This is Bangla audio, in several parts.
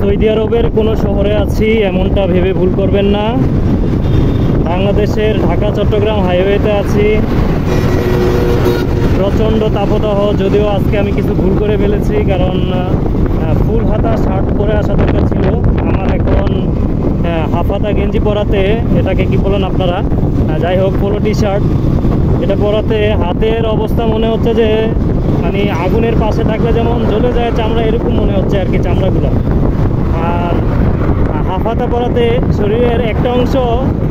সৌদি আরবের কোনো শহরে আছি এমনটা ভেবে ভুল করবেন না। বাংলাদেশের ঢাকা চট্টগ্রাম হাইওয়েতে আছি। প্রচণ্ড তাপদাহ, যদিও আজকে আমি কিছু ভুল করে ফেলেছি, কারণ ফুল হাতা শার্ট পরে আসা দরকার ছিল। আমার এখন হাফ হাতা গেঞ্জি পরাতে, এটাকে কি বলেন আপনারা, যাই হোক পোলো টি শার্ট, এটা পরাতে হাতের অবস্থা মনে হচ্ছে যে মানে আগুনের পাশে থাকলে যেমন জ্বলে যায় চামড়া, এরকম মনে হচ্ছে আর কি চামড়াগুলো। আর হাফ হাতা পরাতে শরীরের একটা অংশ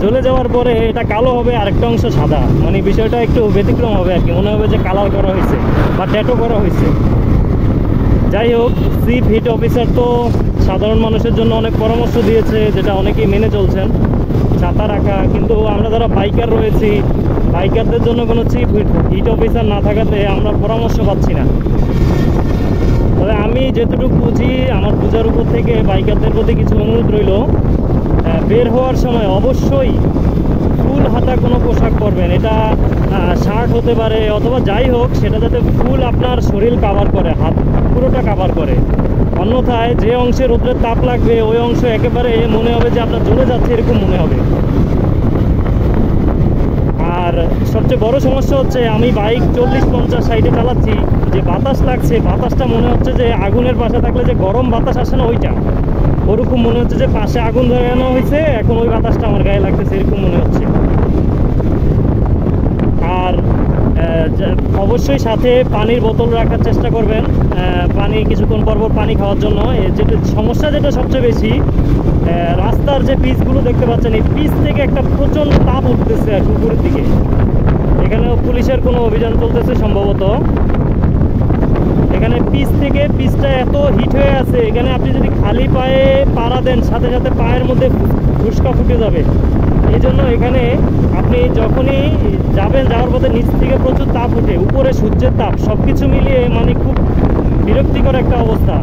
জ্বলে যাওয়ার পরে এটা কালো হবে, আরেকটা অংশ সাদা, মানে বিষয়টা একটু ব্যতিক্রম হবে আর কি, মনে হবে যে কালার করা হয়েছে বা ট্যাটু করা হয়েছে। যাই হোক, চিফ হিট অফিসার তো সাধারণ মানুষের জন্য অনেক পরামর্শ দিয়েছে, যেটা অনেকেই মেনে চলছেন, ছাতা রাখা। কিন্তু আমরা যারা বাইকার রয়েছি, বাইকারদের জন্য কোনো চিফ হিট অফিসার না থাকাতে আমরা পরামর্শ পাচ্ছি না। তবে আমি যেটুকু বুঝি, আমার বুঝার উপর থেকে বাইকারদের প্রতি কিছু অনুরোধ রইল, বের হওয়ার সময় অবশ্যই ফুল হাতা কোনো পোশাক পরবেন। এটা শার্ট হতে পারে অথবা যাই হোক, সেটা যাতে ফুল আপনার শরীর কাভার করে, হাত পুরোটা কাভার করে। অন্যথায় যে অংশে রোদ্রের তাপ লাগবে ওই অংশ একেবারে মনে হবে যে আপনার জ্বলে যাচ্ছে, এরকম মনে হবে। আর সবচেয়ে বড় সমস্যা হচ্ছে, আমি বাইক 40-50 সাইডে চালাচ্ছি, যে বাতাস লাগছে, বাতাসটা মনে হচ্ছে যে আগুনের পাশে থাকলে যে গরম বাতাস আসে না, ওইটা ওরকম মনে হচ্ছে যে পাশে আগুন ধরানো হয়েছে, এখন ওই বাতাসটা আমার গায়ে লাগতেছে, এরকম মনে হচ্ছে। আর অবশ্যই সাথে পানির বোতল রাখার চেষ্টা করবেন, পানি কিছুক্ষণ পর পর পানি খাওয়ার জন্য। যেটা সমস্যা, যেটা সবচেয়ে বেশি, রাস্তার যে পিচগুলো দেখতে পাচ্ছেন, এই পিচ থেকে একটা প্রচণ্ড তাপ উঠতেছে আর উপরের দিকে। এখানেও পুলিশের কোনো অভিযান চলতেছে সম্ভবত। এখানে পিচটা এত হিট হয়ে আছে, এখানে আপনি যদি খালি পায়ে পাড়া দেন, সাথে সাথে পায়ের মধ্যে ফুসকা ফুটে যাবে। এই জন্য এখানে আপনি যখনই যাওয়ার পথে নিচ থেকে প্রচুর তাপ উঠে, উপরে সূর্যের তাপ, সব কিছু মিলিয়ে মানে খুব বিরক্তিকর একটা অবস্থা।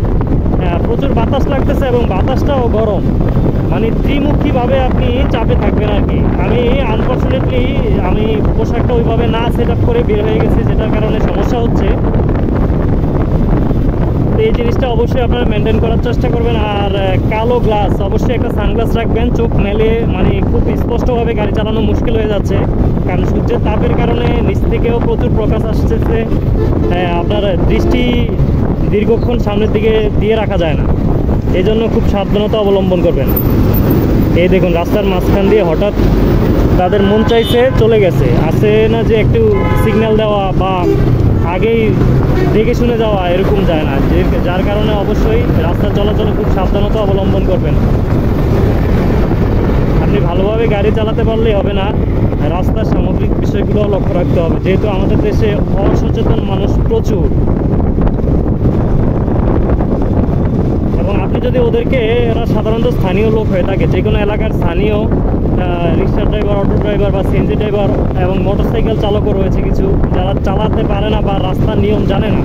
প্রচুর বাতাস লাগতেছে এবং বাতাসটাও গরম, মানে ত্রিমুখীভাবে আপনি চাপে থাকবেন আর কি। আমি আনফর্চুনেটলি আমি পোশাকটা ওইভাবে না সেট আপ করে বের হয়ে গেছি, যেটার কারণে সমস্যা হচ্ছে। তো এই জিনিসটা অবশ্যই আপনারা মেনটেন করার চেষ্টা করবেন। আর কালো গ্লাস, অবশ্যই একটা সানগ্লাস রাখবেন, চোখ মেলে মানে খুব স্পষ্টভাবে গাড়ি চালানো মুশকিল হয়ে যাচ্ছে, কারণ সূর্যের তাপের কারণে নিচ থেকেও প্রচুর প্রকাশ আসতেছে। আপনার দৃষ্টি দীর্ঘক্ষণ সামনের দিকে দিয়ে রাখা যায় না, এই জন্য খুব সাবধানতা অবলম্বন করবেন। এই দেখুন, রাস্তার মাঝখান দিয়ে হঠাৎ তাদের মন চাইছে চলে গেছে, আসে না যে একটু সিগন্যাল দেওয়া বা আগেই দেখে শুনে যাওয়া, এরকম যায় না, যার কারণে অবশ্যই রাস্তা চলাচলে খুব সাবধানতা অবলম্বন করবেন। আপনি ভালোভাবে গাড়ি চালাতে পারলেই হবে না, রাস্তার সামগ্রিক বিষয়গুলো লক্ষ্য রাখতে হবে, যেহেতু আমাদের দেশে অসচেতন মানুষ প্রচুর। এবং আপনি যদি ওদেরকে, এরা সাধারণত স্থানীয় লোক হয়ে থাকে, যে কোনো এলাকার স্থানীয় রিক্সা ড্রাইভার, অটো ড্রাইভার বা সিএনজি ড্রাইভার এবং মোটরসাইকেল চালকও রয়েছে কিছু, যারা চালাতে পারে না বা রাস্তার নিয়ম জানে না,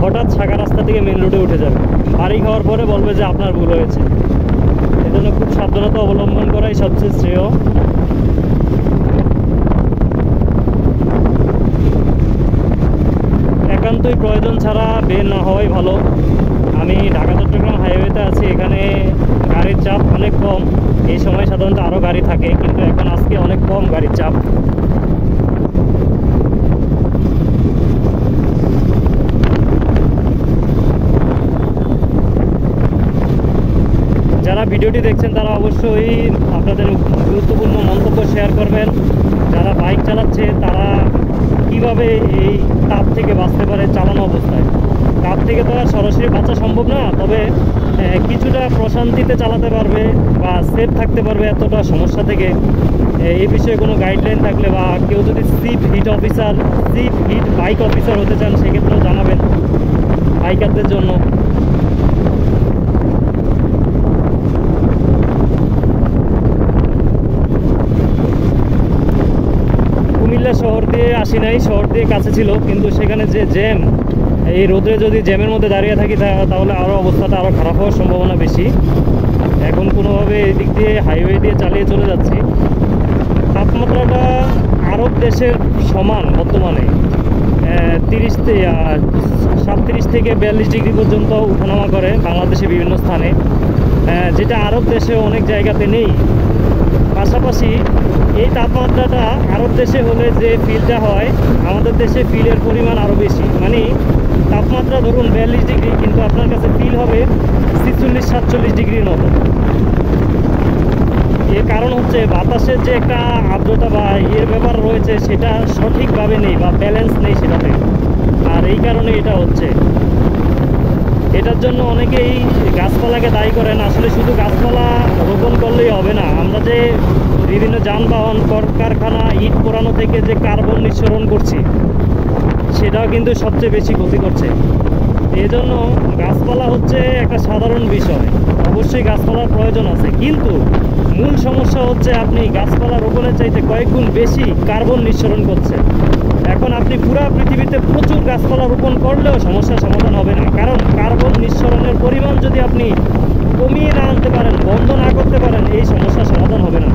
হঠাৎ শাখা রাস্তা থেকে মেন রোডে উঠে যাবে, বাড়ি খাওয়ার পরে বলবে যে আপনার ভুল হয়েছে। এজন্য খুব সাবধানতা অবলম্বন করাই সবচেয়ে শ্রেয়। একান্তই প্রয়োজন ছাড়া বের না হওয়াই ভালো। আমি ঢাকা চট্টগ্রাম হাইওয়েতে আছি, এখানে গাড়ির চাপ অনেক কম। এই সময় সাধারণত আরও গাড়ি থাকে, কিন্তু এখন আজকে অনেক কম গাড়ির চাপ। যারা ভিডিওটি দেখছেন তারা অবশ্যই আপনাদের গুরুত্বপূর্ণ মন্তব্য শেয়ার করবেন। যারা বাইক চালাচ্ছে তারা কিভাবে এই তাপ থেকে বাঁচতে পারে চালানো অবস্থায়। তাপ থেকে তো আর সরাসরি বাঁচা সম্ভব না, তবে কিছুটা প্রশান্তিতে চালাতে পারবে বা সেফ থাকতে পারবে এতটা সমস্যা থেকে। এই বিষয়ে কোনো গাইডলাইন থাকলে বা কেউ যদি চিফ হিট বাইক অফিসার হতে চান, সেক্ষেত্রেও জানাবেন বাইকারদের জন্য। কুমিল্লা শহর দিয়ে আসি নাই, শহর দিয়ে কাছে ছিল, কিন্তু সেখানে যে জ্যাম, এই রোদে যদি জ্যামের মধ্যে দাঁড়িয়ে থাকি তাহলে আরও অবস্থাটা আরও খারাপ হওয়ার সম্ভাবনা বেশি। এখন কোনোভাবে এই দিক দিয়ে হাইওয়ে দিয়ে চালিয়ে চলে যাচ্ছি। তাপমাত্রাটা আরব দেশের সমান বর্তমানে, 37 থেকে 42 ডিগ্রি পর্যন্ত উঠানামা করে বাংলাদেশে বিভিন্ন স্থানে। যেটা আরব দেশে অনেক জায়গাতে নেই। পাশাপাশি এই তাপমাত্রাটা আরব দেশে হলে যে ফিলটা হয়, আমাদের দেশে ফিলের পরিমাণ আরও বেশি। মানে তাপমাত্রা ধরুন 42 ডিগ্রি, কিন্তু আপনার কাছে ফিল হবে 46-47 ডিগ্রির মতো। এর কারণ হচ্ছে বাতাসের যে একটা আর্দ্রতা বা এর ব্যাপার রয়েছে, সেটা সঠিকভাবে নেই বা ব্যালেন্স নেই সেটাতে, আর এই কারণে এটা হচ্ছে। এটার জন্য অনেকেই গাছপালাকে দায়ী করেন। আসলে শুধু গাছপালা রোপণ করলেই হবে না। আমরা যে বিভিন্ন যানবাহন, কলকারখানা, ইট পোড়ানো থেকে যে কার্বন নিঃসরণ করছি, সেটাও কিন্তু সবচেয়ে বেশি ক্ষতি করছে। এজন্য গাছপালা হচ্ছে একটা সাধারণ বিষয়, অবশ্যই গাছপালার প্রয়োজন আছে, কিন্তু মূল সমস্যা হচ্ছে আপনি গাছপালা রোপণের চাইতে কয়েক গুণ বেশি কার্বন নিঃসরণ করছে। এখন আপনি পুরা পৃথিবীতে প্রচুর গাছপালা রোপণ করলেও সমস্যার সমাধান হবে না, কারণ কার্বন নিঃসরণের পরিমাণ যদি আপনি কমিয়ে না আনতে পারেন, বন্ধ না করতে পারেন, এই সমস্যার সমাধান হবে না।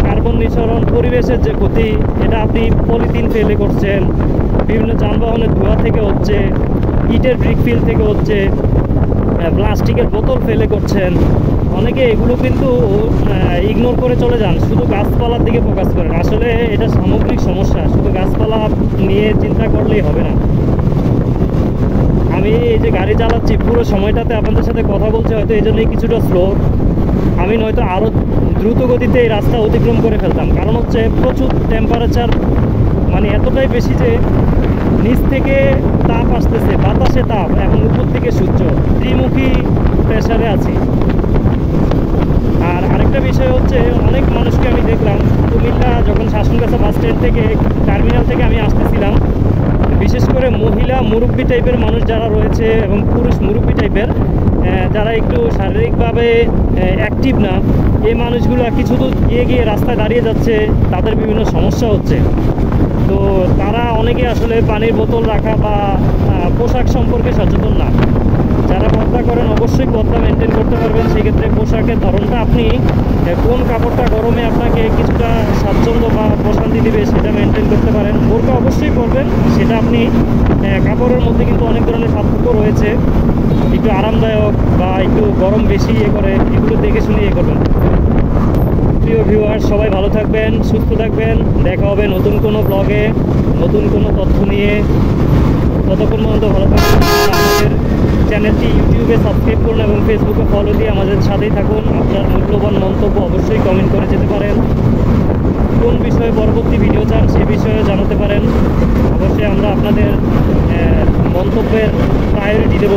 কার্বন নিঃসরণ, পরিবেশের যে ক্ষতি, এটা আপনি পলিথিন ফেলে করছেন, বিভিন্ন যানবাহনের ধোঁয়া থেকে হচ্ছে, ইটের ব্রিক ফিল থেকে হচ্ছে, প্লাস্টিকের বোতল ফেলে করছেন। অনেকে এগুলো কিন্তু ইগনোর করে চলে যান, শুধু গাছপালার দিকে ফোকাস করেন। আসলে এটা সামগ্রিক সমস্যা, শুধু গাছপালা নিয়ে চিন্তা করলেই হবে না। আমি এই যে গাড়ি চালাচ্ছি, পুরো সময়টাতে আপনাদের সাথে কথা বলছি, হয়তো এই জন্যই কিছুটা স্লো। আমি নয়তো আরও দ্রুত গতিতে এই রাস্তা অতিক্রম করে ফেলতাম, কারণ হচ্ছে প্রচুর টেম্পারেচার, মানে এতটাই বেশি যে নিচ থেকে তাপ আসতেছে, বাতাসে তাপ, এখন উপর থেকে সূর্য, ত্রিমুখী প্রেসারে আছি। আর আরেকটা বিষয় হচ্ছে, অনেক মানুষকে আমি দেখলাম কুমিল্লা যখন শাসনগাছা বাস স্ট্যান্ড থেকে, টার্মিনাল থেকে আমি আসতেছিলাম, বিশেষ করে মহিলা মুরব্বী টাইপের মানুষ যারা রয়েছে এবং পুরুষ মুরব্বী টাইপের, যারা একটু শারীরিকভাবে অ্যাক্টিভ না, এই মানুষগুলো কিছু দূর গিয়ে রাস্তায় দাঁড়িয়ে যাচ্ছে, তাদের বিভিন্ন সমস্যা হচ্ছে। তো তারা অনেকে আসলে পানির বোতল রাখা বা পোশাক সম্পর্কে সচেতন না। যারা পর্দা করেন অবশ্যই পর্দা মেনটেন করতে পারবেন। সেক্ষেত্রে পোশাকের ধরনটা, আপনি কোন কাপড়টা গরমে আপনাকে কিছুটা স্বাচ্ছন্দ্য বা প্রশান্তি দেবে সেটা মেনটেন করতে পারেন। বোরকা অবশ্যই পরবেন, সেটা আপনি কাপড়ের মধ্যে কিন্তু অনেক ধরনের পার্থক্য রয়েছে, একটু আরামদায়ক বা একটু গরম বেশি করে, এগুলো দেখে শুনে করবেন। প্রিয় ভিউয়ার্স, সবাই ভালো থাকবেন, সুস্থ থাকবেন। দেখা হবে নতুন কোনো ব্লগে, নতুন কোনো তথ্য নিয়ে। ততক্ষণ পর্যন্ত ভালো থাকুন। আমাদের চ্যানেলটি ইউটিউবে সাবস্ক্রাইব করুন এবং ফেসবুকে ফলো দিয়ে আমাদের সাথেই থাকুন। আপনার মূল্যবান মন্তব্য অবশ্যই কমেন্ট করে যেতে পারেন। কোন বিষয়ে পরবর্তী ভিডিও চান সে বিষয়ে জানাতে পারেন। অবশ্যই আমরা আপনাদের মন্তব্যের প্রায়োরিটি দেব।